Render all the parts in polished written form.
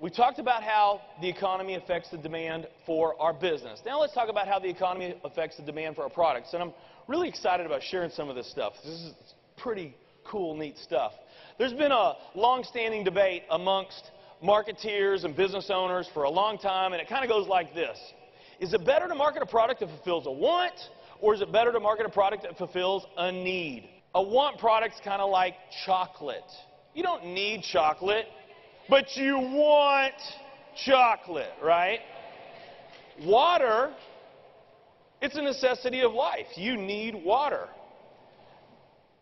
We talked about how the economy affects the demand for our business. Now let's talk about how the economy affects the demand for our products. And I'm really excited about sharing some of this stuff. This is pretty cool, neat stuff. There's been a long-standing debate amongst marketeers and business owners for a long time, and it kind of goes like this. Is it better to market a product that fulfills a want, or is it better to market a product that fulfills a need? A want product's kind of like chocolate. You don't need chocolate, but you want chocolate, right? Water, it's a necessity of life. You need water.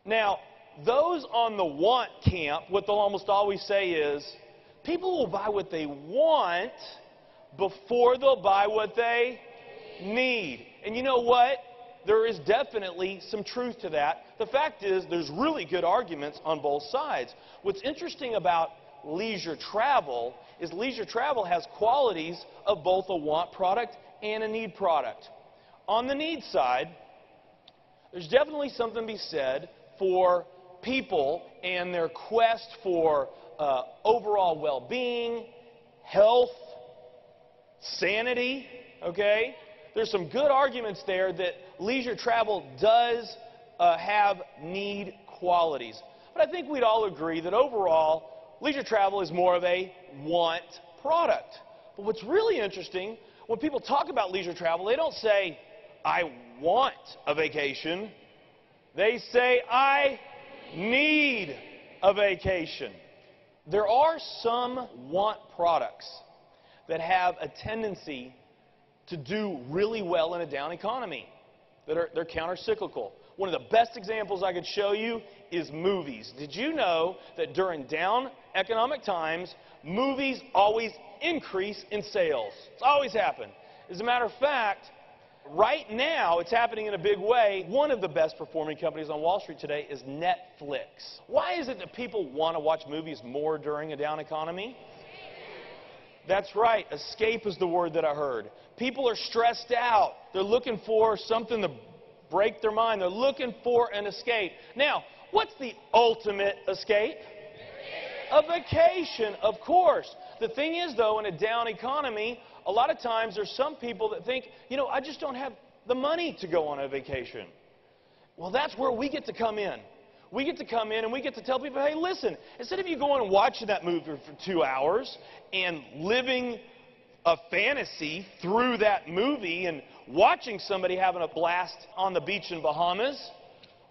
Now, those on the want camp, what they'll almost always say is, people will buy what they want before they'll buy what they need. And you know what? There is definitely some truth to that. The fact is, there's really good arguments on both sides. What's interesting about leisure travel is leisure travel has qualities of both a want product and a need product. On the need side, there's definitely something to be said for people and their quest for overall well-being, health, sanity, okay? There's some good arguments there that leisure travel does have need qualities. But I think we'd all agree that overall, leisure travel is more of a want product. But what's really interesting, when people talk about leisure travel, they don't say, I want a vacation. They say, I need a vacation. There are some want products that have a tendency to do really well in a down economy. They're counter-cyclical. One of the best examples I could show you is movies. Did you know that during down economic times, movies always increase in sales? It's always happened. As a matter of fact, right now, it's happening in a big way. One of the best performing companies on Wall Street today is Netflix. Why is it that people want to watch movies more during a down economy? That's right. Escape is the word that I heard. People are stressed out. They're looking for something to break their mind. They're looking for an escape. Now, what's the ultimate escape? A vacation, of course. The thing is, though, in a down economy, a lot of times there's some people that think, you know, I just don't have the money to go on a vacation. Well, that's where we get to come in. We get to come in and we get to tell people, hey, listen, instead of you going and watching that movie for 2 hours and living a fantasy through that movie and watching somebody having a blast on the beach in Bahamas,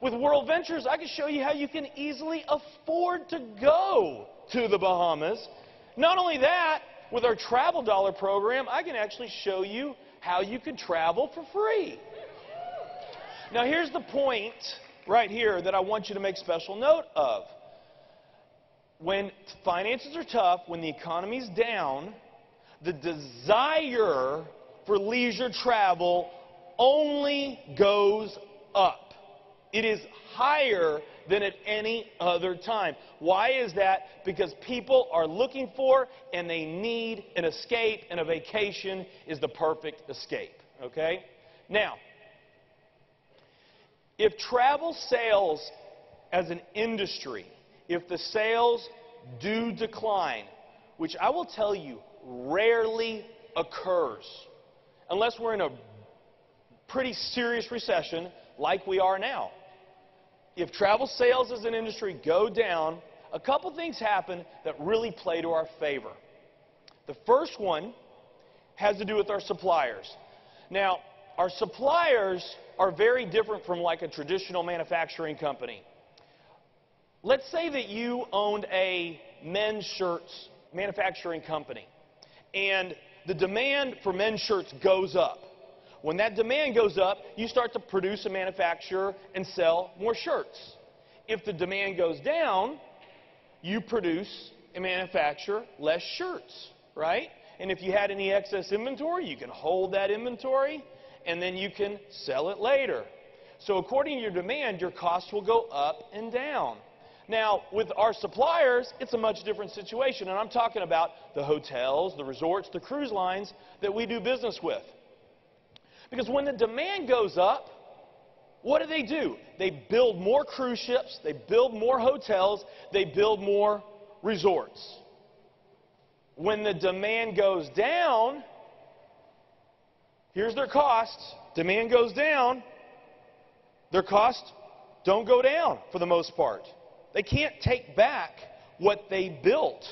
with World Ventures, I can show you how you can easily afford to go to the Bahamas. Not only that, with our Travel Dollar program, I can actually show you how you can travel for free. Now, here's the point right here that I want you to make special note of. When finances are tough, when the economy's down, the desire for leisure travel only goes up. It is higher than at any other time. Why is that? Because people are looking for and they need an escape, and a vacation is the perfect escape. Okay? Now, if travel sales as an industry, if the sales do decline, which I will tell you rarely occurs, unless we're in a pretty serious recession like we are now. If travel sales as an industry go down, a couple things happen that really play to our favor. The first one has to do with our suppliers. Now, our suppliers are very different from like a traditional manufacturing company. Let's say that you owned a men's shirts manufacturing company, and the demand for men's shirts goes up. When that demand goes up, you start to produce and manufacture and sell more shirts. If the demand goes down, you produce and manufacture less shirts, right? And if you had any excess inventory, you can hold that inventory and then you can sell it later. So according to your demand, your costs will go up and down. Now, with our suppliers, it's a much different situation, and I'm talking about the hotels, the resorts, the cruise lines that we do business with. Because when the demand goes up, what do? They build more cruise ships, they build more hotels, they build more resorts. When the demand goes down, here's their costs. Demand goes down, their costs don't go down for the most part. They can't take back what they built,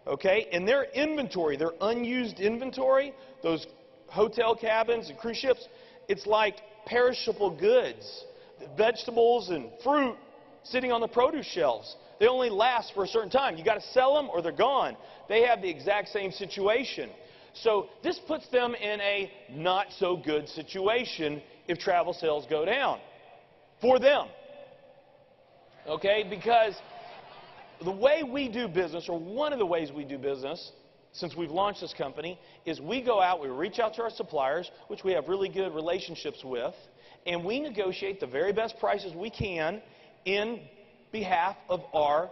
okay? And their inventory, their unused inventory, those hotel cabins and cruise ships, it's like perishable goods, vegetables and fruit sitting on the produce shelves. They only last for a certain time. You got to sell them or they're gone. They have the exact same situation. So this puts them in a not so good situation if travel sales go down for them. Okay, because the way we do business, or one of the ways we do business since we've launched this company, is we go out, we reach out to our suppliers, which we have really good relationships with, and we negotiate the very best prices we can in behalf of our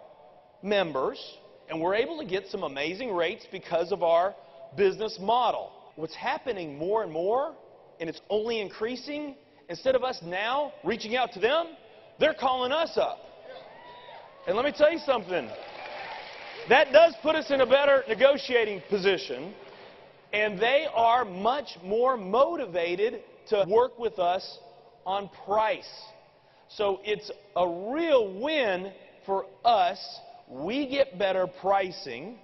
members, and we're able to get some amazing rates because of our business model. What's happening more and more, and it's only increasing, instead of us now reaching out to them, they're calling us up. And let me tell you something, that does put us in a better negotiating position, and they are much more motivated to work with us on price. So it's a real win for us. We get better pricing.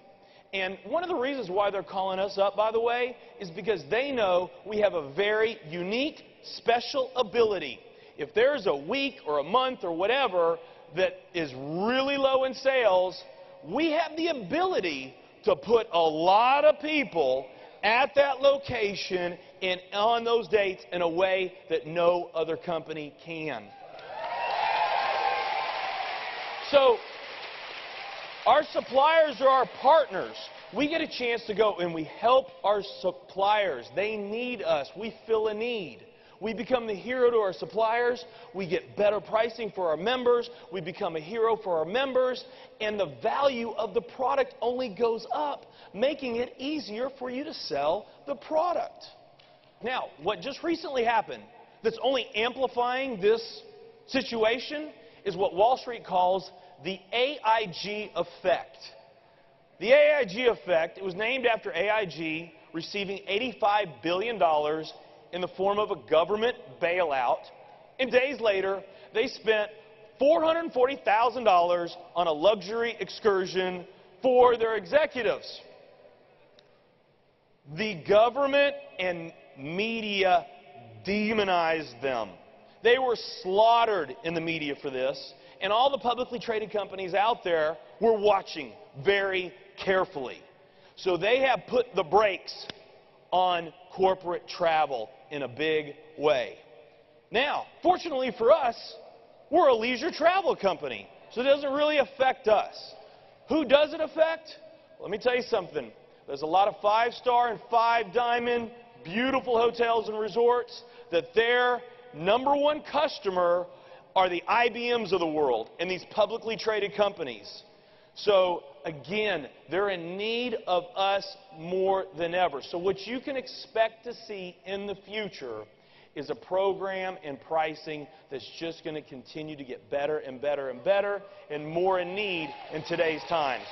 And one of the reasons why they're calling us up, by the way, is because they know we have a very unique, special ability. If there's a week or a month or whatever that is really low in sales, we have the ability to put a lot of people at that location and on those dates in a way that no other company can. So our suppliers are our partners. We get a chance to go and we help our suppliers. They need us. We fill a need. We become the hero to our suppliers. We get better pricing for our members. We become a hero for our members. And the value of the product only goes up, making it easier for you to sell the product. Now, what just recently happened that's only amplifying this situation is what Wall Street calls the AIG effect. The AIG effect, it was named after AIG receiving $85 billion in the form of a government bailout. And days later, they spent $440,000 on a luxury excursion for their executives. The government and media demonized them. They were slaughtered in the media for this, and all the publicly traded companies out there were watching very carefully. So they have put the brakes on corporate travel in a big way. Now, fortunately for us, we're a leisure travel company, so it doesn't really affect us. Who does it affect? Let me tell you something. There's a lot of 5-star and 5-diamond beautiful hotels and resorts that their number one customer are the IBMs of the world and these publicly traded companies. So again, they're in need of us more than ever. So what you can expect to see in the future is a program and pricing that's just going to continue to get better and better and better and more in need in today's times.